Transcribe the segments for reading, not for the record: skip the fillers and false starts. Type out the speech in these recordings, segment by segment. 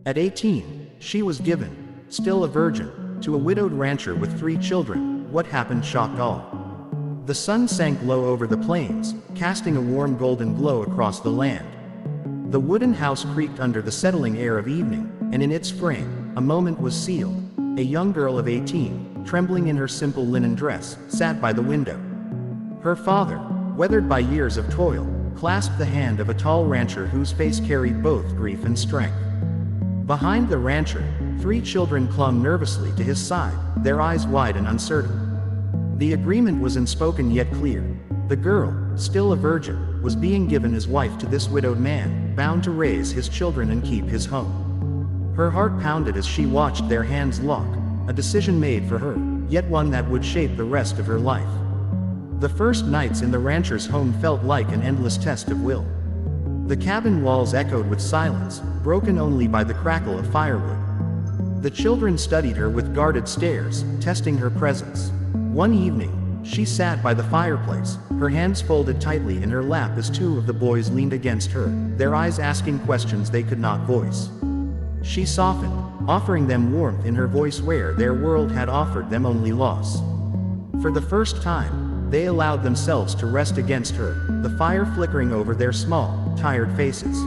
At 18, she was given, still a virgin, to a widowed rancher with 3 children. What happened shocked all. The sun sank low over the plains, casting a warm golden glow across the land. The wooden house creaked under the settling air of evening, and in its frame, a moment was sealed. A young girl of 18, trembling in her simple linen dress, sat by the window. Her father, weathered by years of toil, clasped the hand of a tall rancher whose face carried both grief and strength. Behind the rancher, 3 children clung nervously to his side, their eyes wide and uncertain. The agreement was unspoken yet clear. The girl, still a virgin, was being given as wife to this widowed man, bound to raise his children and keep his home. Her heart pounded as she watched their hands lock, a decision made for her, yet one that would shape the rest of her life. The first nights in the rancher's home felt like an endless test of will. The cabin walls echoed with silence, broken only by the crackle of firewood. The children studied her with guarded stares, testing her presence. One evening, she sat by the fireplace, her hands folded tightly in her lap as 2 of the boys leaned against her, their eyes asking questions they could not voice. She softened, offering them warmth in her voice where their world had offered them only loss. For the first time, they allowed themselves to rest against her, the fire flickering over their small, tired faces.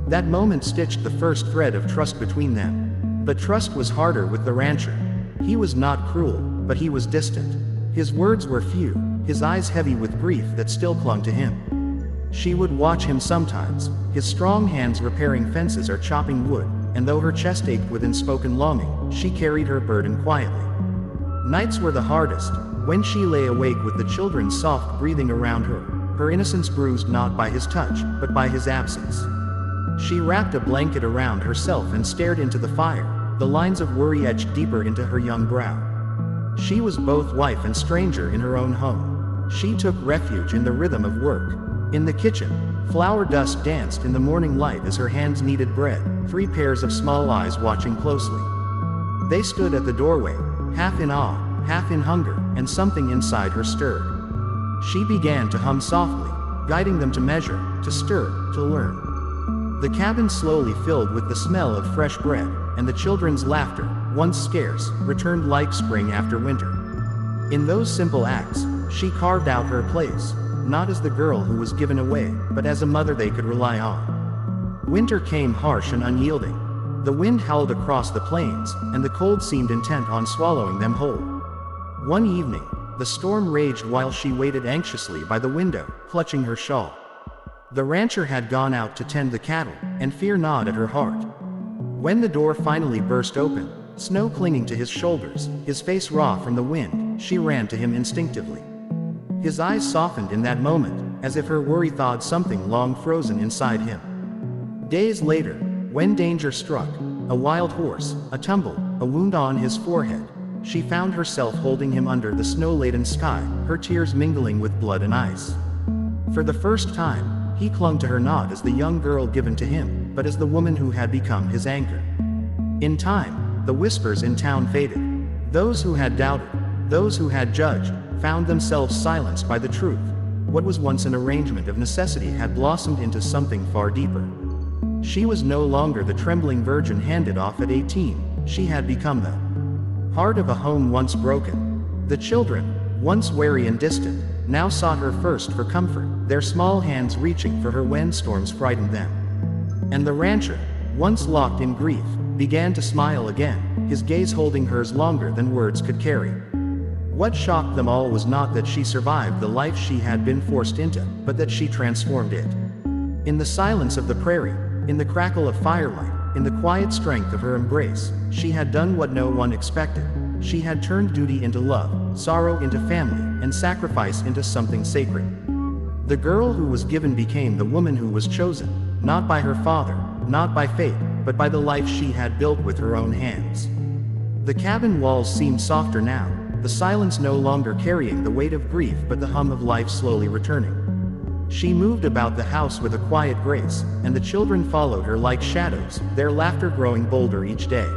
That moment stitched the first thread of trust between them. But trust was harder with the rancher. He was not cruel, but he was distant. His words were few, his eyes heavy with grief that still clung to him. She would watch him sometimes, his strong hands repairing fences or chopping wood, and though her chest ached with unspoken longing, she carried her burden quietly. Nights were the hardest, when she lay awake with the children's soft breathing around her innocence bruised not by his touch, but by his absence. She wrapped a blanket around herself and stared into the fire, the lines of worry etched deeper into her young brow. She was both wife and stranger in her own home. She took refuge in the rhythm of work. In the kitchen, flour dust danced in the morning light as her hands kneaded bread, 3 pairs of small eyes watching closely. They stood at the doorway, half in awe, half in hunger, and something inside her stirred. She began to hum softly, guiding them to measure, to stir, to learn. The cabin slowly filled with the smell of fresh bread, and the children's laughter, once scarce, returned like spring after winter. In those simple acts, she carved out her place, not as the girl who was given away, but as a mother they could rely on. Winter came harsh and unyielding. The wind howled across the plains, and the cold seemed intent on swallowing them whole. One evening, the storm raged while she waited anxiously by the window, clutching her shawl. The rancher had gone out to tend the cattle, and fear gnawed at her heart. When the door finally burst open, snow clinging to his shoulders, his face raw from the wind, she ran to him instinctively. His eyes softened in that moment, as if her worry thawed something long frozen inside him. Days later, when danger struck, a wild horse, a tumble, a wound on his forehead, she found herself holding him under the snow-laden sky, her tears mingling with blood and ice. For the first time, he clung to her not as the young girl given to him, but as the woman who had become his anchor. In time, the whispers in town faded. Those who had doubted, those who had judged, found themselves silenced by the truth. What was once an arrangement of necessity had blossomed into something far deeper. She was no longer the trembling virgin handed off at 18, she had become the heart of a home once broken. The children, once wary and distant, now sought her first for comfort, their small hands reaching for her when storms frightened them. And the rancher, once locked in grief, began to smile again, his gaze holding hers longer than words could carry. What shocked them all was not that she survived the life she had been forced into, but that she transformed it. In the silence of the prairie, in the crackle of firelight, in the quiet strength of her embrace, she had done what no one expected. She had turned duty into love, sorrow into family, and sacrifice into something sacred. The girl who was given became the woman who was chosen, not by her father, not by fate, but by the life she had built with her own hands. The cabin walls seemed softer now, the silence no longer carrying the weight of grief but the hum of life slowly returning. She moved about the house with a quiet grace, and the children followed her like shadows, their laughter growing bolder each day.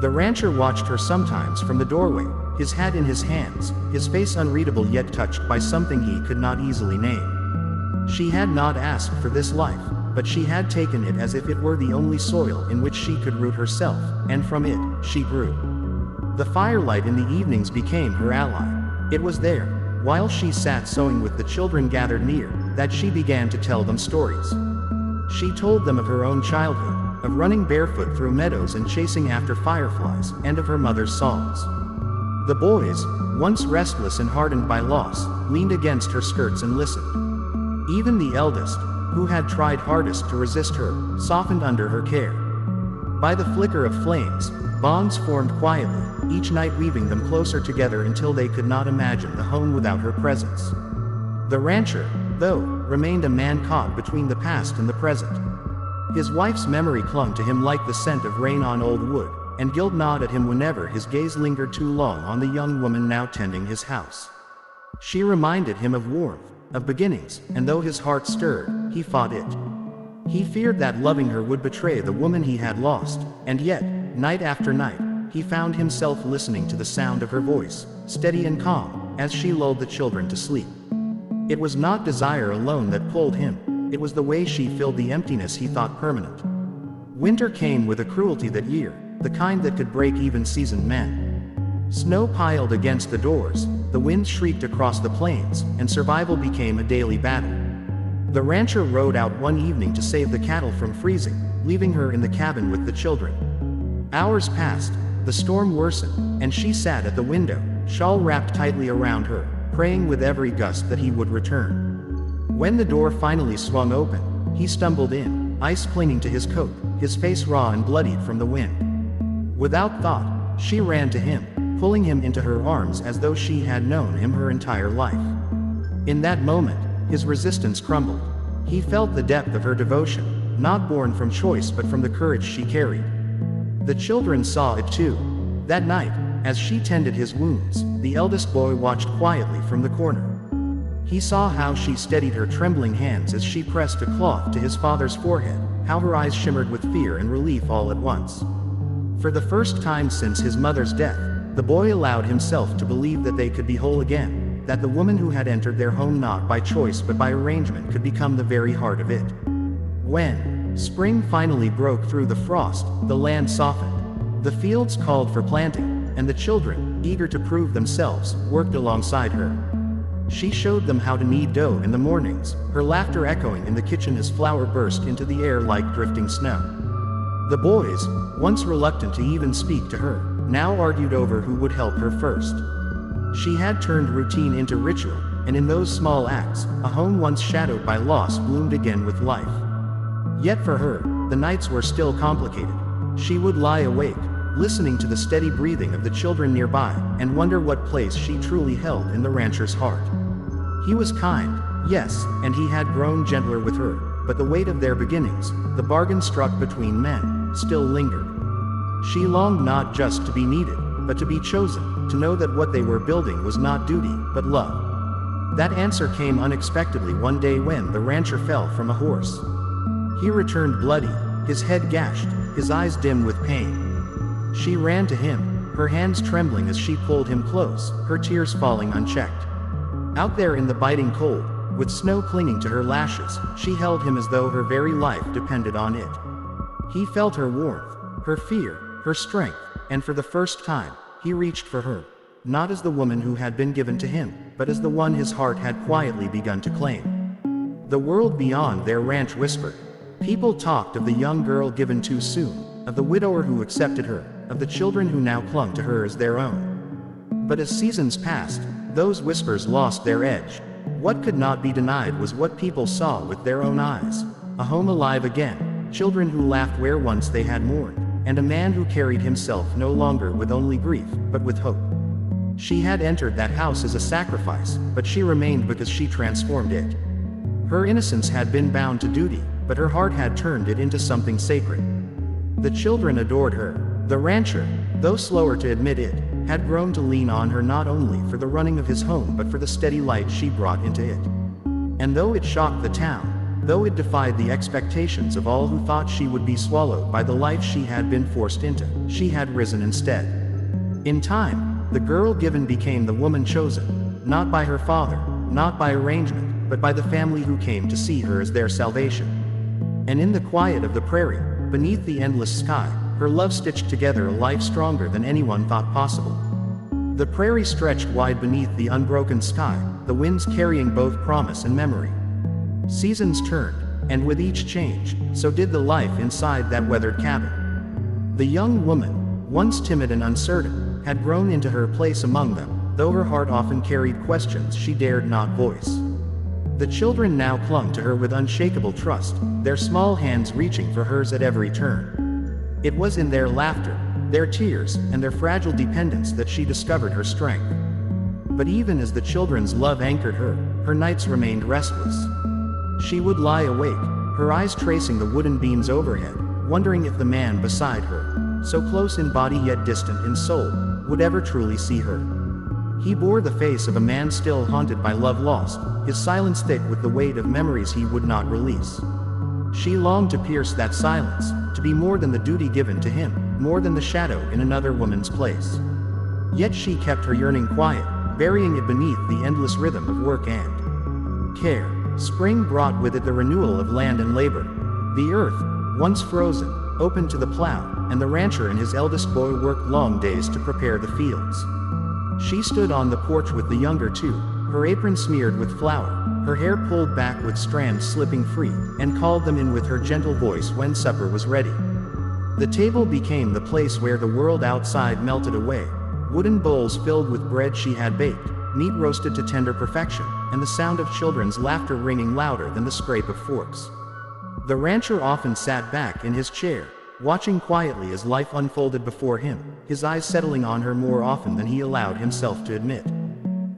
The rancher watched her sometimes from the doorway, his hat in his hands, his face unreadable yet touched by something he could not easily name. She had not asked for this life, but she had taken it as if it were the only soil in which she could root herself, and from it, she grew. The firelight in the evenings became her ally. It was there, while she sat sewing with the children gathered near, that she began to tell them stories. She told them of her own childhood, of running barefoot through meadows and chasing after fireflies, and of her mother's songs. The boys, once restless and hardened by loss, leaned against her skirts and listened. Even the eldest, who had tried hardest to resist her, softened under her care. By the flicker of flames, bonds formed quietly, each night weaving them closer together until they could not imagine the home without her presence. The rancher, though, remained a man caught between the past and the present. His wife's memory clung to him like the scent of rain on old wood, and guilt gnawed at him whenever his gaze lingered too long on the young woman now tending his house. She reminded him of warmth, of beginnings, and though his heart stirred, he fought it. He feared that loving her would betray the woman he had lost, and yet, night after night, he found himself listening to the sound of her voice, steady and calm, as she lulled the children to sleep. It was not desire alone that pulled him, it was the way she filled the emptiness he thought permanent. Winter came with a cruelty that year, the kind that could break even seasoned men. Snow piled against the doors, the wind shrieked across the plains, and survival became a daily battle. The rancher rode out one evening to save the cattle from freezing, leaving her in the cabin with the children. Hours passed, the storm worsened, and she sat at the window, shawl wrapped tightly around her, praying with every gust that he would return. When the door finally swung open, he stumbled in, ice clinging to his coat, his face raw and bloodied from the wind. Without thought, she ran to him, pulling him into her arms as though she had known him her entire life. In that moment, his resistance crumbled. He felt the depth of her devotion, not born from choice but from the courage she carried. The children saw it too. That night, as she tended his wounds, the eldest boy watched quietly from the corner. He saw how she steadied her trembling hands as she pressed a cloth to his father's forehead, how her eyes shimmered with fear and relief all at once. For the first time since his mother's death, the boy allowed himself to believe that they could be whole again, that the woman who had entered their home not by choice but by arrangement could become the very heart of it. When spring finally broke through the frost, the land softened. The fields called for planting, and the children, eager to prove themselves, worked alongside her. She showed them how to knead dough in the mornings, her laughter echoing in the kitchen as flour burst into the air like drifting snow. The boys, once reluctant to even speak to her, now argued over who would help her first. She had turned routine into ritual, and in those small acts, a home once shadowed by loss bloomed again with life. Yet for her, the nights were still complicated. She would lie awake, listening to the steady breathing of the children nearby, and wonder what place she truly held in the rancher's heart. He was kind, yes, and he had grown gentler with her, but the weight of their beginnings, the bargain struck between men, still lingered. She longed not just to be needed, but to be chosen, to know that what they were building was not duty, but love. That answer came unexpectedly one day when the rancher fell from a horse. He returned bloody, his head gashed, his eyes dim with pain. She ran to him, her hands trembling as she pulled him close, her tears falling unchecked. Out there in the biting cold, with snow clinging to her lashes, she held him as though her very life depended on it. He felt her warmth, her fear, her strength, and for the first time, he reached for her, not as the woman who had been given to him, but as the one his heart had quietly begun to claim. The world beyond their ranch whispered. People talked of the young girl given too soon, of the widower who accepted her, of the children who now clung to her as their own. But as seasons passed, those whispers lost their edge. What could not be denied was what people saw with their own eyes. A home alive again, children who laughed where once they had mourned, and a man who carried himself no longer with only grief, but with hope. She had entered that house as a sacrifice, but she remained because she transformed it. Her innocence had been bound to duty, but her heart had turned it into something sacred. The children adored her. The rancher, though slower to admit it, had grown to lean on her not only for the running of his home but for the steady light she brought into it. And though it shocked the town, though it defied the expectations of all who thought she would be swallowed by the life she had been forced into, she had risen instead. In time, the girl given became the woman chosen, not by her father, not by arrangement, but by the family who came to see her as their salvation. And in the quiet of the prairie, beneath the endless sky, her love stitched together a life stronger than anyone thought possible. The prairie stretched wide beneath the unbroken sky, the winds carrying both promise and memory. Seasons turned, and with each change, so did the life inside that weathered cabin. The young woman, once timid and uncertain, had grown into her place among them, though her heart often carried questions she dared not voice. The children now clung to her with unshakable trust, their small hands reaching for hers at every turn. It was in their laughter, their tears, and their fragile dependence that she discovered her strength. But even as the children's love anchored her, her nights remained restless. She would lie awake, her eyes tracing the wooden beams overhead, wondering if the man beside her, so close in body yet distant in soul, would ever truly see her. He bore the face of a man still haunted by love lost, his silence thick with the weight of memories he would not release. She longed to pierce that silence, to be more than the duty given to him, more than the shadow in another woman's place. Yet she kept her yearning quiet, burying it beneath the endless rhythm of work and care. Spring brought with it the renewal of land and labor. The earth, once frozen, opened to the plow, and the rancher and his eldest boy worked long days to prepare the fields. She stood on the porch with the younger two, her apron smeared with flour, her hair pulled back with strands slipping free, and called them in with her gentle voice when supper was ready. The table became the place where the world outside melted away, wooden bowls filled with bread she had baked, meat roasted to tender perfection, and the sound of children's laughter ringing louder than the scrape of forks. The rancher often sat back in his chair, watching quietly as life unfolded before him, his eyes settling on her more often than he allowed himself to admit.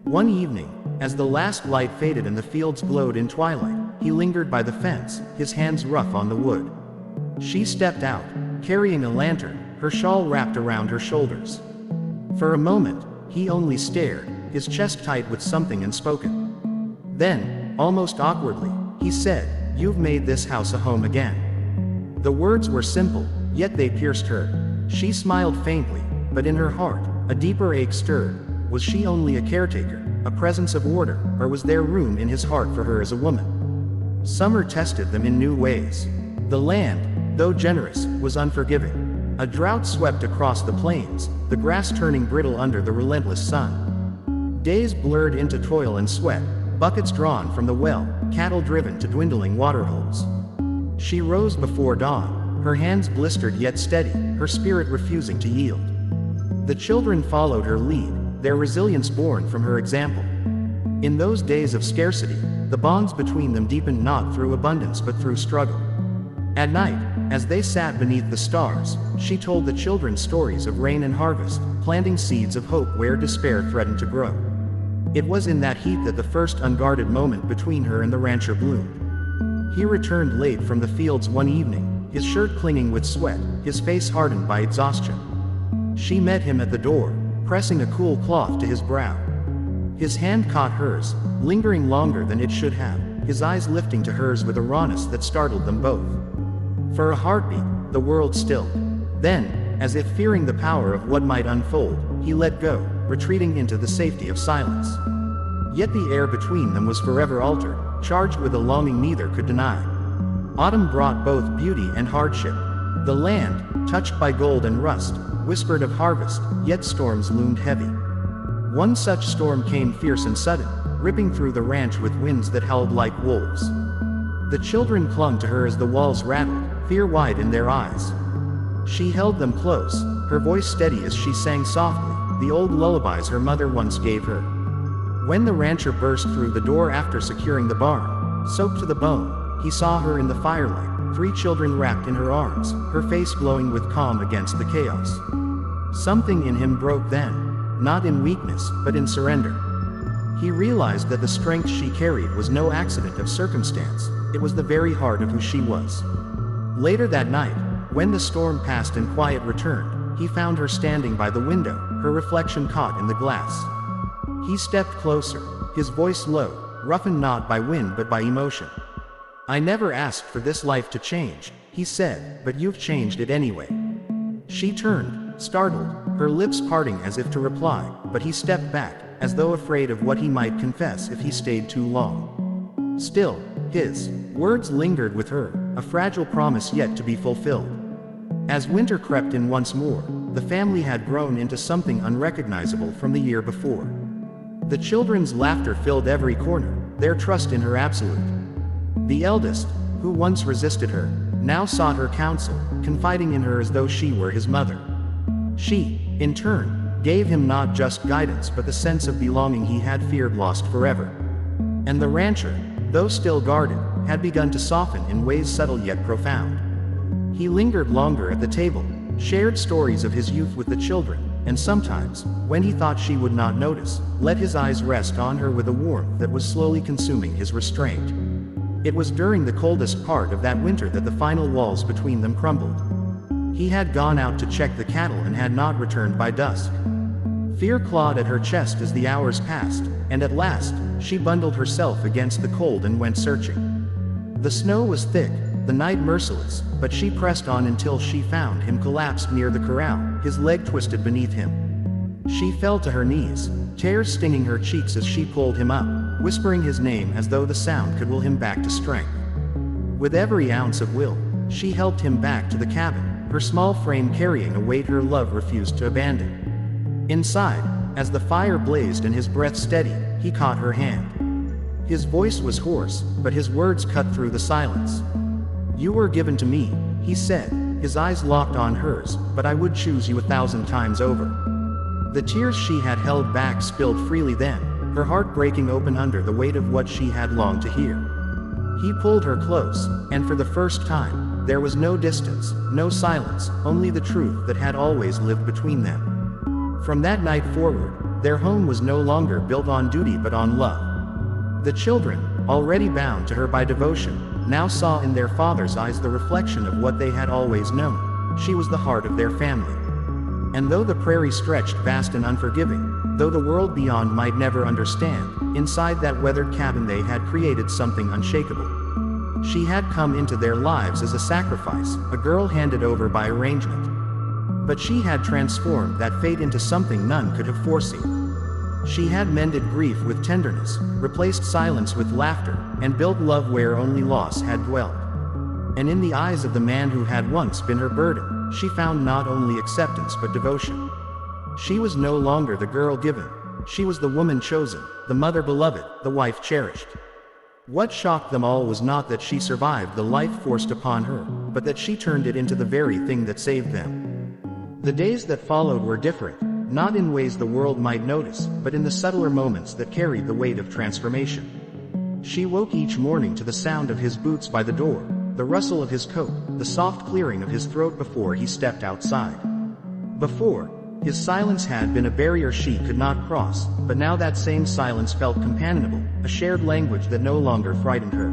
One evening, as the last light faded and the fields glowed in twilight, he lingered by the fence, his hands rough on the wood. She stepped out, carrying a lantern, her shawl wrapped around her shoulders. For a moment, he only stared, his chest tight with something unspoken. Then, almost awkwardly, he said, "You've made this house a home again." The words were simple, yet they pierced her. She smiled faintly, but in her heart, a deeper ache stirred. Was she only a caretaker, a presence of order, or was there room in his heart for her as a woman? Summer tested them in new ways. The land, though generous, was unforgiving. A drought swept across the plains, the grass turning brittle under the relentless sun. Days blurred into toil and sweat, buckets drawn from the well, cattle driven to dwindling waterholes. She rose before dawn, her hands blistered yet steady, her spirit refusing to yield. The children followed her lead, their resilience born from her example. In those days of scarcity, the bonds between them deepened not through abundance but through struggle. At night, as they sat beneath the stars, she told the children stories of rain and harvest, planting seeds of hope where despair threatened to grow. It was in that heat that the first unguarded moment between her and the rancher bloomed. He returned late from the fields one evening, his shirt clinging with sweat, his face hardened by exhaustion. She met him at the door, pressing a cool cloth to his brow. His hand caught hers, lingering longer than it should have, his eyes lifting to hers with a rawness that startled them both. For a heartbeat, the world stilled. Then, as if fearing the power of what might unfold, he let go, retreating into the safety of silence. Yet the air between them was forever altered, charged with a longing neither could deny. Autumn brought both beauty and hardship. The land, touched by gold and rust, whispered of harvest, yet storms loomed heavy. One such storm came fierce and sudden, ripping through the ranch with winds that howled like wolves. The children clung to her as the walls rattled, fear wide in their eyes. She held them close, her voice steady as she sang softly, the old lullabies her mother once gave her. When the rancher burst through the door after securing the barn, soaked to the bone, he saw her in the firelight, 3 children wrapped in her arms, her face glowing with calm against the chaos. Something in him broke then, not in weakness, but in surrender. He realized that the strength she carried was no accident of circumstance, it was the very heart of who she was. Later that night, when the storm passed and quiet returned, he found her standing by the window, her reflection caught in the glass. He stepped closer, his voice low, roughened not by wind but by emotion. "I never asked for this life to change," he said, "but you've changed it anyway." She turned, startled, her lips parting as if to reply, but he stepped back, as though afraid of what he might confess if he stayed too long. Still, his words lingered with her, a fragile promise yet to be fulfilled. As winter crept in once more, the family had grown into something unrecognizable from the year before. The children's laughter filled every corner, their trust in her absolute. The eldest, who once resisted her, now sought her counsel, confiding in her as though she were his mother. She, in turn, gave him not just guidance but the sense of belonging he had feared lost forever. And the rancher, though still guarded, had begun to soften in ways subtle yet profound. He lingered longer at the table, shared stories of his youth with the children, and sometimes, when he thought she would not notice, let his eyes rest on her with a warmth that was slowly consuming his restraint. It was during the coldest part of that winter that the final walls between them crumbled. He had gone out to check the cattle and had not returned by dusk. Fear clawed at her chest as the hours passed, and at last, she bundled herself against the cold and went searching. The snow was thick, the night merciless, but she pressed on until she found him collapsed near the corral, his leg twisted beneath him. She fell to her knees, tears stinging her cheeks as she pulled him up, whispering his name as though the sound could will him back to strength. With every ounce of will, she helped him back to the cabin, her small frame carrying a weight her love refused to abandon. Inside, as the fire blazed and his breath steady, he caught her hand. His voice was hoarse, but his words cut through the silence. "You were given to me," he said, his eyes locked on hers, "but I would choose you 1,000 times over." The tears she had held back spilled freely then, her heart breaking open under the weight of what she had longed to hear. He pulled her close, and for the first time, there was no distance, no silence, only the truth that had always lived between them. From that night forward, their home was no longer built on duty but on love. The children, already bound to her by devotion, now saw in their father's eyes the reflection of what they had always known. She was the heart of their family. And though the prairie stretched vast and unforgiving, though the world beyond might never understand, inside that weathered cabin they had created something unshakable. She had come into their lives as a sacrifice, a girl handed over by arrangement. But she had transformed that fate into something none could have foreseen. She had mended grief with tenderness, replaced silence with laughter, and built love where only loss had dwelt. And in the eyes of the man who had once been her burden, she found not only acceptance but devotion. She was no longer the girl given. She was the woman chosen, the mother beloved, the wife cherished. What shocked them all was not that she survived the life forced upon her, but that she turned it into the very thing that saved them. The days that followed were different, not in ways the world might notice, but in the subtler moments that carried the weight of transformation. She woke each morning to the sound of his boots by the door, the rustle of his coat, the soft clearing of his throat before he stepped outside. Before, his silence had been a barrier she could not cross, but now that same silence felt companionable, a shared language that no longer frightened her.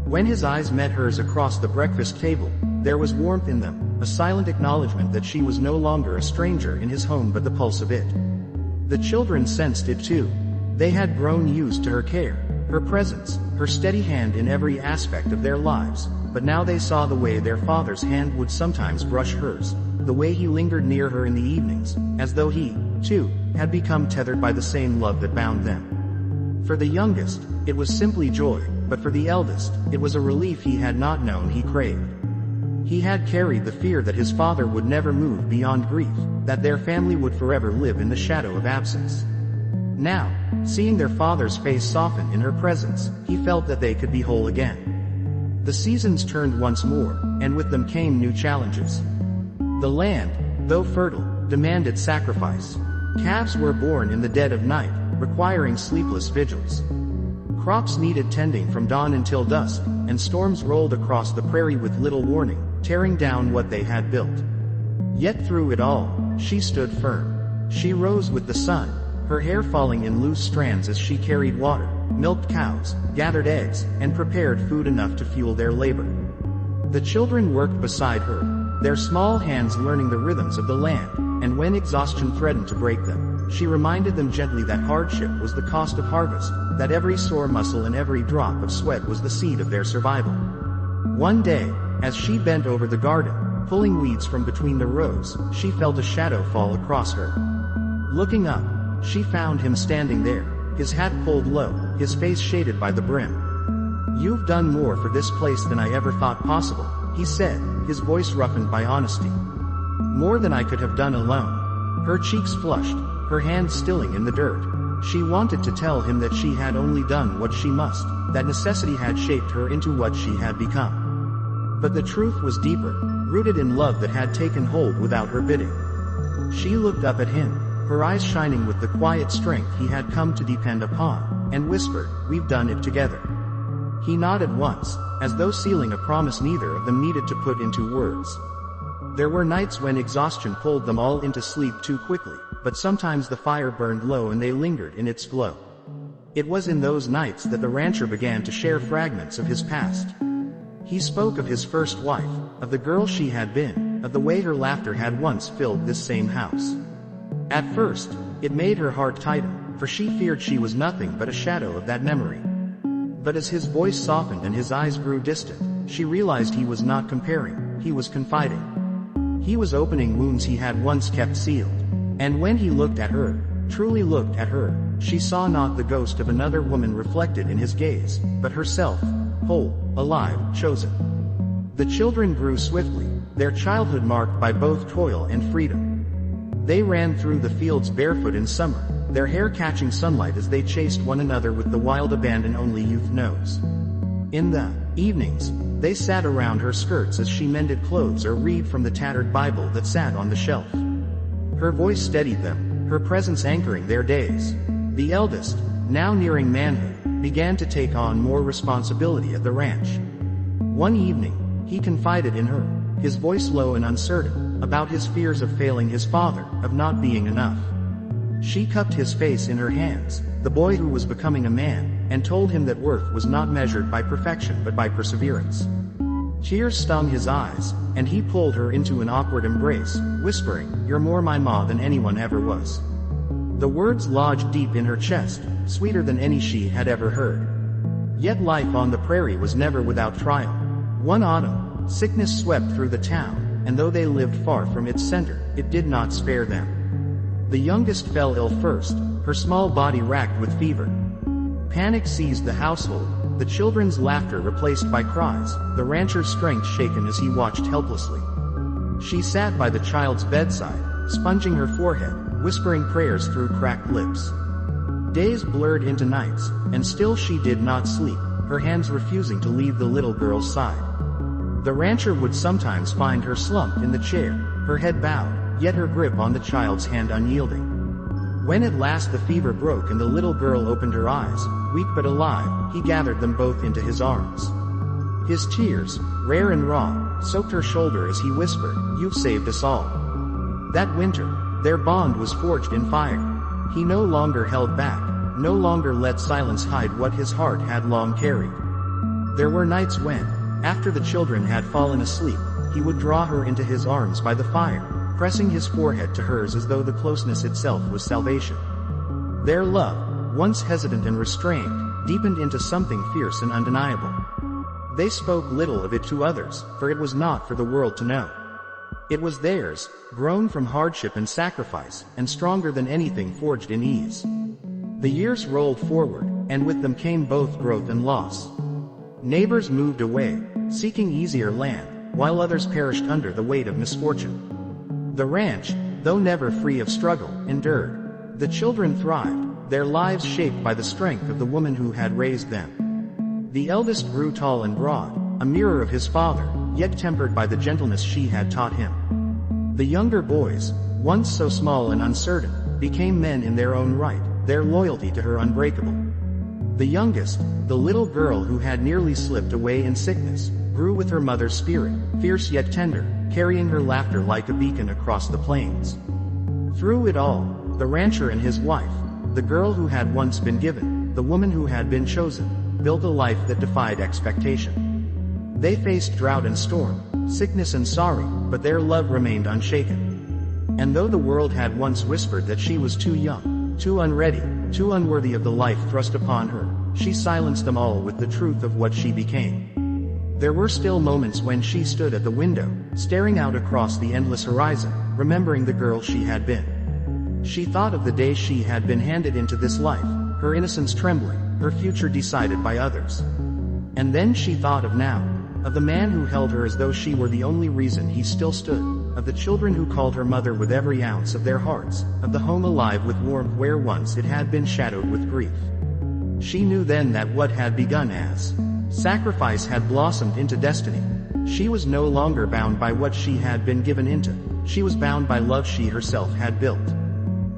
When his eyes met hers across the breakfast table, there was warmth in them, a silent acknowledgement that she was no longer a stranger in his home but the pulse of it. The children sensed it too. They had grown used to her care, her presence, her steady hand in every aspect of their lives, but now they saw the way their father's hand would sometimes brush hers, the way he lingered near her in the evenings, as though he, too, had become tethered by the same love that bound them. For the youngest, it was simply joy, but for the eldest, it was a relief he had not known he craved. He had carried the fear that his father would never move beyond grief, that their family would forever live in the shadow of absence. Now, seeing their father's face soften in her presence, he felt that they could be whole again. The seasons turned once more, and with them came new challenges. The land, though fertile, demanded sacrifice. Calves were born in the dead of night, requiring sleepless vigils. Crops needed tending from dawn until dusk, and storms rolled across the prairie with little warning, tearing down what they had built. Yet through it all, she stood firm. She rose with the sun, her hair falling in loose strands as she carried water, milked cows, gathered eggs, and prepared food enough to fuel their labor. The children worked beside her, their small hands learning the rhythms of the land, and when exhaustion threatened to break them, she reminded them gently that hardship was the cost of harvest, that every sore muscle and every drop of sweat was the seed of their survival. One day, as she bent over the garden, pulling weeds from between the rows, she felt a shadow fall across her. Looking up, she found him standing there, his hat pulled low, his face shaded by the brim. "You've done more for this place than I ever thought possible," he said, his voice roughened by honesty. "More than I could have done alone." Her cheeks flushed, her hands stilling in the dirt. She wanted to tell him that she had only done what she must, that necessity had shaped her into what she had become. But the truth was deeper, rooted in love that had taken hold without her bidding. She looked up at him, her eyes shining with the quiet strength he had come to depend upon, and whispered, "We've done it together." He nodded once, as though sealing a promise neither of them needed to put into words. There were nights when exhaustion pulled them all into sleep too quickly, but sometimes the fire burned low and they lingered in its glow. It was in those nights that the rancher began to share fragments of his past. He spoke of his first wife, of the girl she had been, of the way her laughter had once filled this same house. At first, it made her heart tighten, for she feared she was nothing but a shadow of that memory. But as his voice softened and his eyes grew distant, she realized he was not comparing, he was confiding. He was opening wounds he had once kept sealed. And when he looked at her, truly looked at her, she saw not the ghost of another woman reflected in his gaze, but herself, whole, alive, chosen. The children grew swiftly, their childhood marked by both toil and freedom. They ran through the fields barefoot in summer, their hair catching sunlight as they chased one another with the wild abandon only youth knows. In the evenings, they sat around her skirts as she mended clothes or read from the tattered Bible that sat on the shelf. Her voice steadied them, her presence anchoring their days. The eldest, now nearing manhood, began to take on more responsibility at the ranch. One evening, he confided in her, his voice low and uncertain, about his fears of failing his father, of not being enough. She cupped his face in her hands, the boy who was becoming a man, and told him that worth was not measured by perfection but by perseverance. Tears stung his eyes, and he pulled her into an awkward embrace, whispering, "You're more my ma than anyone ever was." The words lodged deep in her chest, sweeter than any she had ever heard. Yet life on the prairie was never without trial. One autumn, sickness swept through the town, and though they lived far from its center, it did not spare them. The youngest fell ill first, her small body racked with fever. Panic seized the household, the children's laughter replaced by cries, the rancher's strength shaken as he watched helplessly. She sat by the child's bedside, sponging her forehead, whispering prayers through cracked lips. Days blurred into nights, and still she did not sleep, her hands refusing to leave the little girl's side. The rancher would sometimes find her slumped in the chair, her head bowed, yet her grip on the child's hand unyielding. When at last the fever broke and the little girl opened her eyes, weak but alive, he gathered them both into his arms. His tears, rare and raw, soaked her shoulder as he whispered, "You've saved us all." That winter, their bond was forged in fire. He no longer held back, no longer let silence hide what his heart had long carried. There were nights when, after the children had fallen asleep, he would draw her into his arms by the fire, pressing his forehead to hers as though the closeness itself was salvation. Their love, once hesitant and restrained, deepened into something fierce and undeniable. They spoke little of it to others, for it was not for the world to know. It was theirs, grown from hardship and sacrifice, and stronger than anything forged in ease. The years rolled forward, and with them came both growth and loss. Neighbors moved away, seeking easier land, while others perished under the weight of misfortune. The ranch, though never free of struggle, endured. The children thrived, their lives shaped by the strength of the woman who had raised them. The eldest grew tall and broad, a mirror of his father, yet tempered by the gentleness she had taught him. The younger boys, once so small and uncertain, became men in their own right, their loyalty to her unbreakable. The youngest, the little girl who had nearly slipped away in sickness, grew with her mother's spirit, fierce yet tender, carrying her laughter like a beacon across the plains. Through it all, the rancher and his wife, the girl who had once been given, the woman who had been chosen, built a life that defied expectation. They faced drought and storm, sickness and sorrow, but their love remained unshaken. And though the world had once whispered that she was too young, too unready, too unworthy of the life thrust upon her, she silenced them all with the truth of what she became. There were still moments when she stood at the window, staring out across the endless horizon, remembering the girl she had been. She thought of the day she had been handed into this life, her innocence trembling, her future decided by others. And then she thought of now. Of the man who held her as though she were the only reason he still stood. Of the children who called her mother with every ounce of their hearts. Of the home alive with warmth where once it had been shadowed with grief. She knew then that what had begun as sacrifice had blossomed into destiny. She was no longer bound by what she had been given into. She was bound by love she herself had built.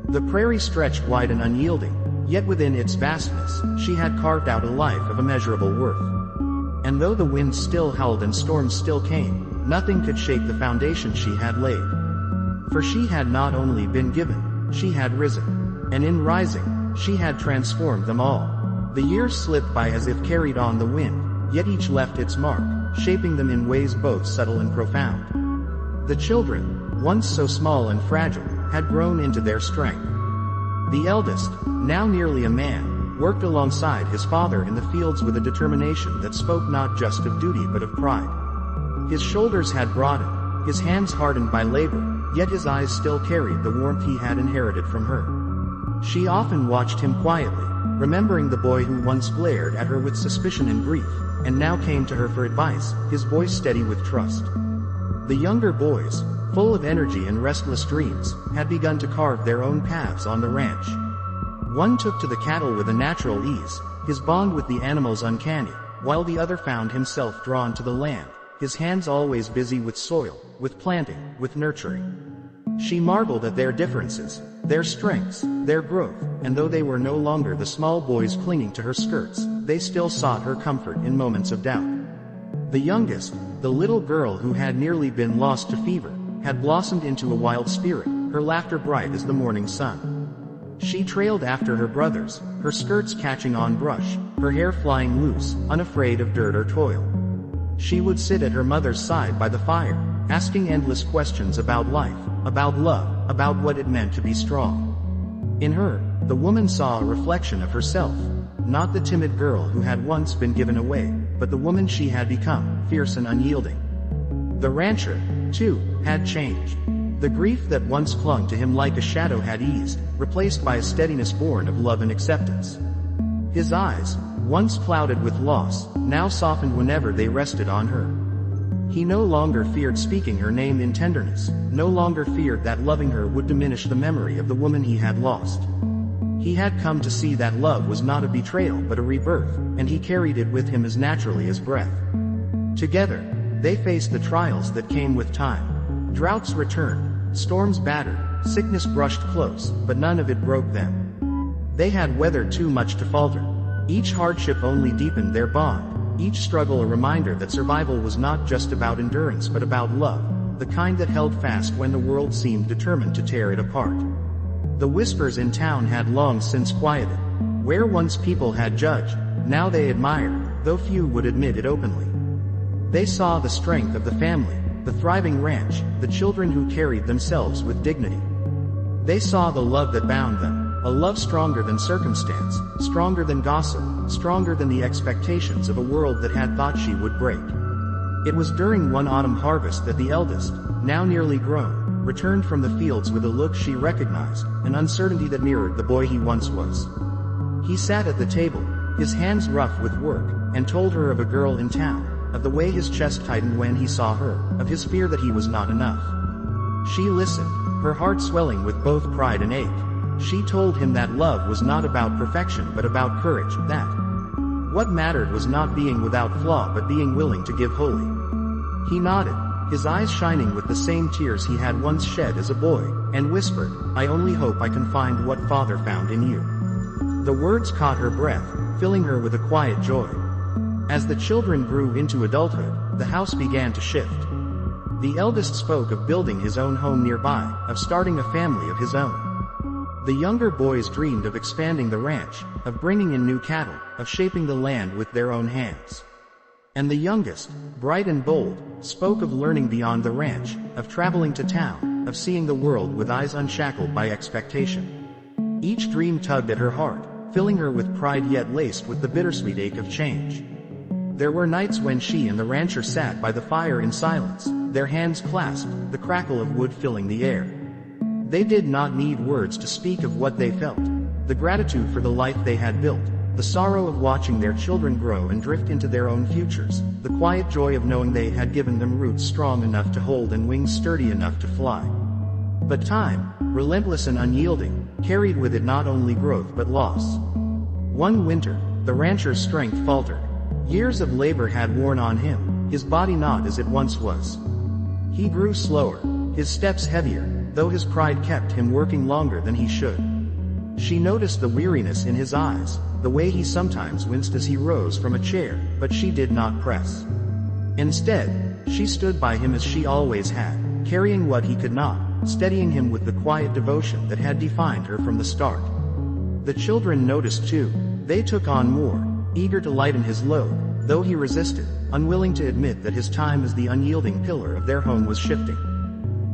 The prairie stretched wide and unyielding, yet within its vastness, she had carved out a life of immeasurable worth. And though the winds still howled and storms still came, nothing could shake the foundation she had laid. For she had not only been given, she had risen. And in rising, she had transformed them all. The years slipped by as if carried on the wind, yet each left its mark, shaping them in ways both subtle and profound. The children, once so small and fragile, had grown into their strength. The eldest, now nearly a man, worked alongside his father in the fields with a determination that spoke not just of duty but of pride. His shoulders had broadened, his hands hardened by labor, yet his eyes still carried the warmth he had inherited from her. She often watched him quietly, remembering the boy who once glared at her with suspicion and grief, and now came to her for advice, his voice steady with trust. The younger boys, full of energy and restless dreams, had begun to carve their own paths on the ranch. One took to the cattle with a natural ease, his bond with the animals uncanny, while the other found himself drawn to the land, his hands always busy with soil, with planting, with nurturing. She marveled at their differences, their strengths, their growth, and though they were no longer the small boys clinging to her skirts, they still sought her comfort in moments of doubt. The youngest, the little girl who had nearly been lost to fever, had blossomed into a wild spirit, her laughter bright as the morning sun. She trailed after her brothers, her skirts catching on brush, her hair flying loose, unafraid of dirt or toil. She would sit at her mother's side by the fire, asking endless questions about life, about love, about what it meant to be strong. In her, the woman saw a reflection of herself, not the timid girl who had once been given away, but the woman she had become, fierce and unyielding. The rancher, too, had changed. The grief that once clung to him like a shadow had eased, replaced by a steadiness born of love and acceptance. His eyes, once clouded with loss, now softened whenever they rested on her. He no longer feared speaking her name in tenderness, no longer feared that loving her would diminish the memory of the woman he had lost. He had come to see that love was not a betrayal but a rebirth, and he carried it with him as naturally as breath. Together, they faced the trials that came with time. Droughts returned, storms battered, sickness brushed close, but none of it broke them. They had weathered too much to falter. Each hardship only deepened their bond, each struggle a reminder that survival was not just about endurance but about love, the kind that held fast when the world seemed determined to tear it apart. The whispers in town had long since quieted. Where once people had judged, now they admired, though few would admit it openly. They saw the strength of the family, the thriving ranch, the children who carried themselves with dignity. They saw the love that bound them, a love stronger than circumstance, stronger than gossip, stronger than the expectations of a world that had thought she would break. It was during one autumn harvest that the eldest, now nearly grown, returned from the fields with a look she recognized, an uncertainty that mirrored the boy he once was. He sat at the table, his hands rough with work, and told her of a girl in town, of the way his chest tightened when he saw her, of his fear that he was not enough. She listened, her heart swelling with both pride and ache. She told him that love was not about perfection but about courage, that what mattered was not being without flaw but being willing to give wholly. He nodded, his eyes shining with the same tears he had once shed as a boy, and whispered, "I only hope I can find what Father found in you." The words caught her breath, filling her with a quiet joy. As the children grew into adulthood, the house began to shift. The eldest spoke of building his own home nearby, of starting a family of his own. The younger boys dreamed of expanding the ranch, of bringing in new cattle, of shaping the land with their own hands. And the youngest, bright and bold, spoke of learning beyond the ranch, of traveling to town, of seeing the world with eyes unshackled by expectation. Each dream tugged at her heart, filling her with pride yet laced with the bittersweet ache of change. There were nights when she and the rancher sat by the fire in silence, their hands clasped, the crackle of wood filling the air. They did not need words to speak of what they felt, the gratitude for the life they had built, the sorrow of watching their children grow and drift into their own futures, the quiet joy of knowing they had given them roots strong enough to hold and wings sturdy enough to fly. But time, relentless and unyielding, carried with it not only growth but loss. One winter, the rancher's strength faltered. Years of labor had worn on him, his body not as it once was. He grew slower, his steps heavier, though his pride kept him working longer than he should. She noticed the weariness in his eyes, the way he sometimes winced as he rose from a chair, but she did not press. Instead, she stood by him as she always had, carrying what he could not, steadying him with the quiet devotion that had defined her from the start. The children noticed too. They took on more, eager to lighten his load, though he resisted, unwilling to admit that his time as the unyielding pillar of their home was shifting.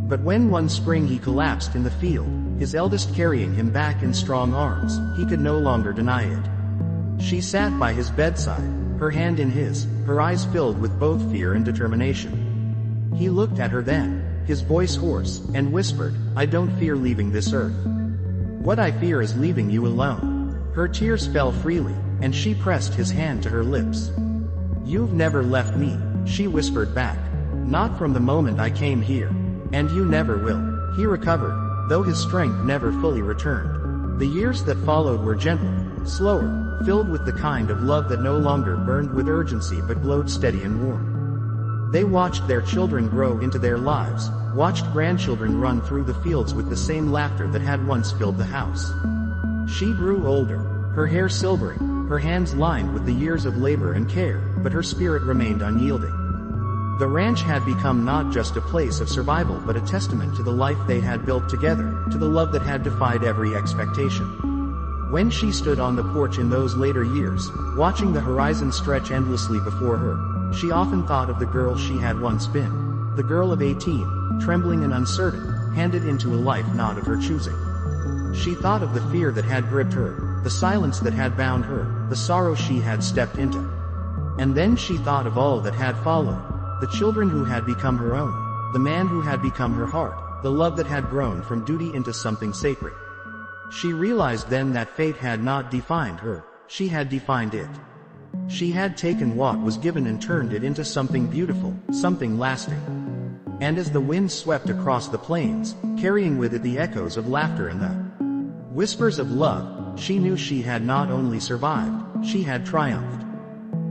But when one spring he collapsed in the field, his eldest carrying him back in strong arms, he could no longer deny it. She sat by his bedside, her hand in his, her eyes filled with both fear and determination. He looked at her then, his voice hoarse, and whispered, "I don't fear leaving this earth. What I fear is leaving you alone." Her tears fell freely, and she pressed his hand to her lips. "You've never left me," she whispered back. "Not from the moment I came here. And you never will." He recovered, though his strength never fully returned. The years that followed were gentler, slower, filled with the kind of love that no longer burned with urgency but glowed steady and warm. They watched their children grow into their lives, watched grandchildren run through the fields with the same laughter that had once filled the house. She grew older, her hair silvering, her hands lined with the years of labor and care, but her spirit remained unyielding. The ranch had become not just a place of survival but a testament to the life they had built together, to the love that had defied every expectation. When she stood on the porch in those later years, watching the horizon stretch endlessly before her, she often thought of the girl she had once been. The girl of 18, trembling and uncertain, handed into a life not of her choosing. She thought of the fear that had gripped her, the silence that had bound her, the sorrow she had stepped into. And then she thought of all that had followed. The children who had become her own, the man who had become her heart, the love that had grown from duty into something sacred. She realized then that fate had not defined her, she had defined it. She had taken what was given and turned it into something beautiful, something lasting. And as the wind swept across the plains, carrying with it the echoes of laughter and the whispers of love, she knew she had not only survived, she had triumphed.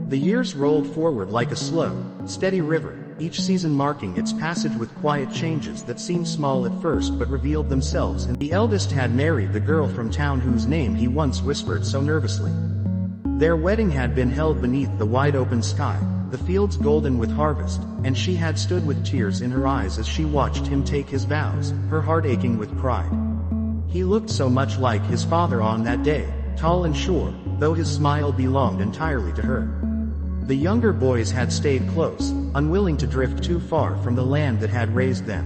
The years rolled forward like a slow, steady river, each season marking its passage with quiet changes that seemed small at first but revealed themselves. And the eldest had married the girl from town whose name he once whispered so nervously. Their wedding had been held beneath the wide open sky, the fields golden with harvest, and she had stood with tears in her eyes as she watched him take his vows, her heart aching with pride. He looked so much like his father on that day, tall and sure, though his smile belonged entirely to her. The younger boys had stayed close, unwilling to drift too far from the land that had raised them.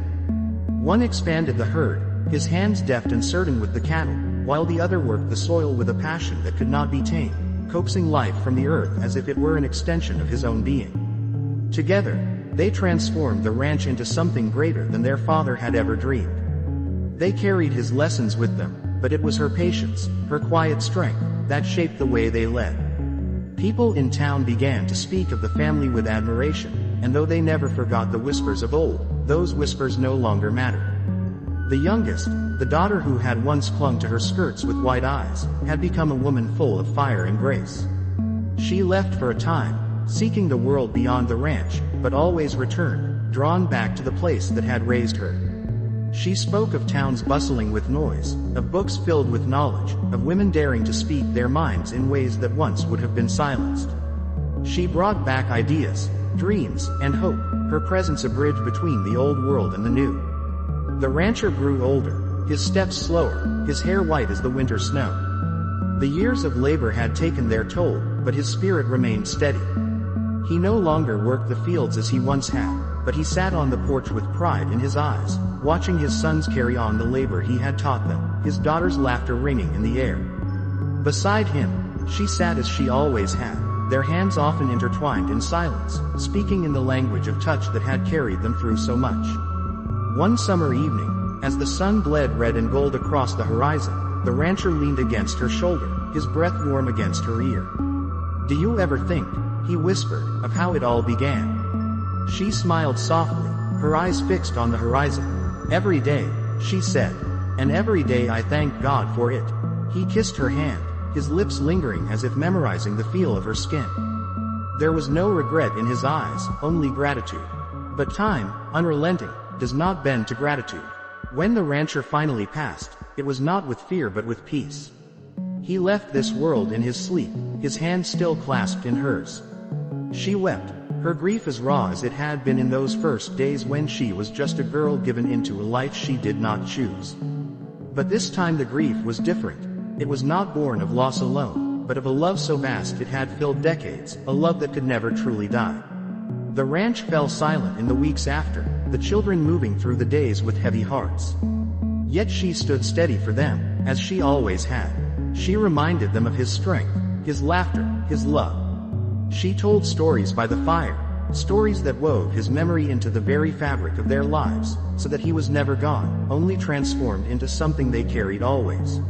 One expanded the herd, his hands deft and certain with the cattle, while the other worked the soil with a passion that could not be tamed, coaxing life from the earth as if it were an extension of his own being. Together, they transformed the ranch into something greater than their father had ever dreamed. They carried his lessons with them, but it was her patience, her quiet strength, that shaped the way they led. People in town began to speak of the family with admiration, and though they never forgot the whispers of old, those whispers no longer mattered. The youngest, the daughter who had once clung to her skirts with wide eyes, had become a woman full of fire and grace. She left for a time, seeking the world beyond the ranch, but always returned, drawn back to the place that had raised her. She spoke of towns bustling with noise, of books filled with knowledge, of women daring to speak their minds in ways that once would have been silenced. She brought back ideas, dreams, and hope, her presence a bridge between the old world and the new. The rancher grew older, his steps slower, his hair white as the winter snow. The years of labor had taken their toll, but his spirit remained steady. He no longer worked the fields as he once had, but he sat on the porch with pride in his eyes, watching his sons carry on the labor he had taught them, his daughter's laughter ringing in the air. Beside him, she sat as she always had, their hands often intertwined in silence, speaking in the language of touch that had carried them through so much. One summer evening, as the sun bled red and gold across the horizon, the rancher leaned against her shoulder, his breath warm against her ear. "Do you ever think," he whispered, "of how it all began?" She smiled softly, her eyes fixed on the horizon. "Every day," she said. "And every day I thank God for it." He kissed her hand, his lips lingering as if memorizing the feel of her skin. There was no regret in his eyes, only gratitude. But time, unrelenting, does not bend to gratitude. When the rancher finally passed, it was not with fear but with peace. He left this world in his sleep, his hand still clasped in hers. She wept, her grief as raw as it had been in those first days when she was just a girl given into a life she did not choose. But this time the grief was different. It was not born of loss alone, but of a love so vast it had filled decades, a love that could never truly die. The ranch fell silent in the weeks after, the children moving through the days with heavy hearts. Yet she stood steady for them, as she always had. She reminded them of his strength, his laughter, his love. She told stories by the fire, stories that wove his memory into the very fabric of their lives, so that he was never gone, only transformed into something they carried always.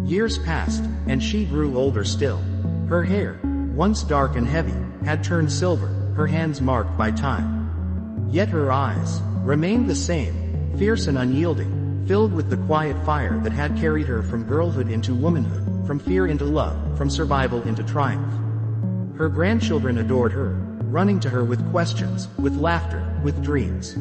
Years passed, and she grew older still. Her hair, once dark and heavy, had turned silver, her hands marked by time. Yet her eyes remained the same, fierce and unyielding, filled with the quiet fire that had carried her from girlhood into womanhood, from fear into love, from survival into triumph. Her grandchildren adored her, running to her with questions, with laughter, with dreams.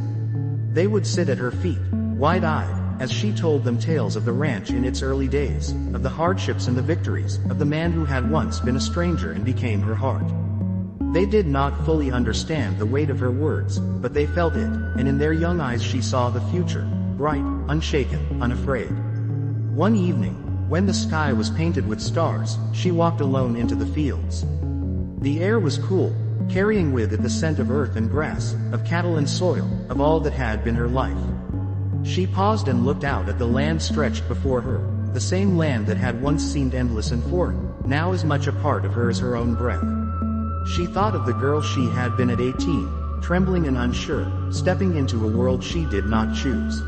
They would sit at her feet, wide-eyed, as she told them tales of the ranch in its early days, of the hardships and the victories, of the man who had once been a stranger and became her heart. They did not fully understand the weight of her words, but they felt it, and in their young eyes she saw the future, bright, unshaken, unafraid. One evening, when the sky was painted with stars, she walked alone into the fields. The air was cool, carrying with it the scent of earth and grass, of cattle and soil, of all that had been her life. She paused and looked out at the land stretched before her, the same land that had once seemed endless and foreign, now as much a part of her as her own breath. She thought of the girl she had been at 18, trembling and unsure, stepping into a world she did not choose.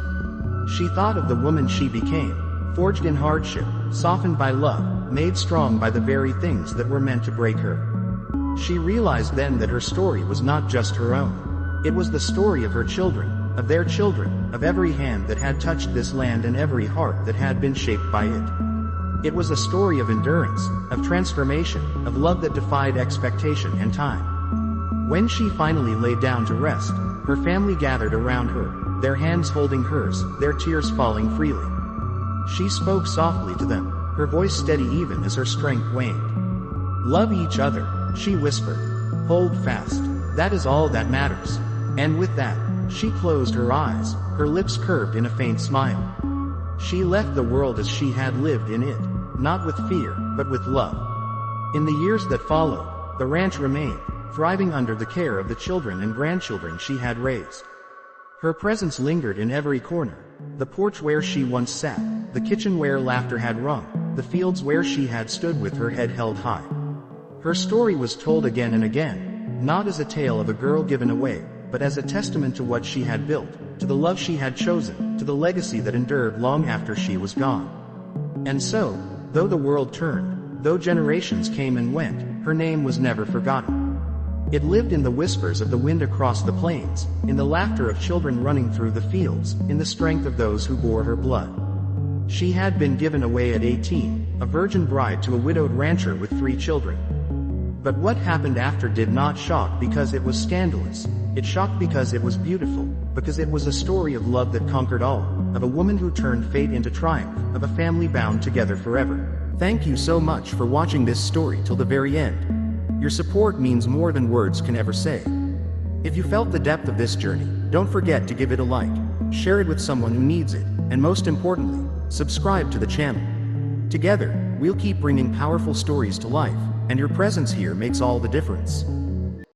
She thought of the woman she became, forged in hardship, softened by love, made strong by the very things that were meant to break her. She realized then that her story was not just her own. It was the story of her children, of their children, of every hand that had touched this land and every heart that had been shaped by it. It was a story of endurance, of transformation, of love that defied expectation and time. When she finally lay down to rest, her family gathered around her, their hands holding hers, their tears falling freely. She spoke softly to them, her voice steady even as her strength waned. "Love each other," she whispered. "Hold fast. That is all that matters." And with that, she closed her eyes, her lips curved in a faint smile. She left the world as she had lived in it, not with fear, but with love. In the years that followed, the ranch remained, thriving under the care of the children and grandchildren she had raised. Her presence lingered in every corner, the porch where she once sat, the kitchen where laughter had rung, the fields where she had stood with her head held high. Her story was told again and again, not as a tale of a girl given away, but as a testament to what she had built, to the love she had chosen, to the legacy that endured long after she was gone. And so, though the world turned, though generations came and went, her name was never forgotten. It lived in the whispers of the wind across the plains, in the laughter of children running through the fields, in the strength of those who bore her blood. She had been given away at 18, a virgin bride to a widowed rancher with 3 children. But what happened after did not shock because it was scandalous. It shocked because it was beautiful, because it was a story of love that conquered all, of a woman who turned fate into triumph, of a family bound together forever. Thank you so much for watching this story till the very end. Your support means more than words can ever say. If you felt the depth of this journey, don't forget to give it a like, share it with someone who needs it, and most importantly, subscribe to the channel. Together, we'll keep bringing powerful stories to life, and your presence here makes all the difference.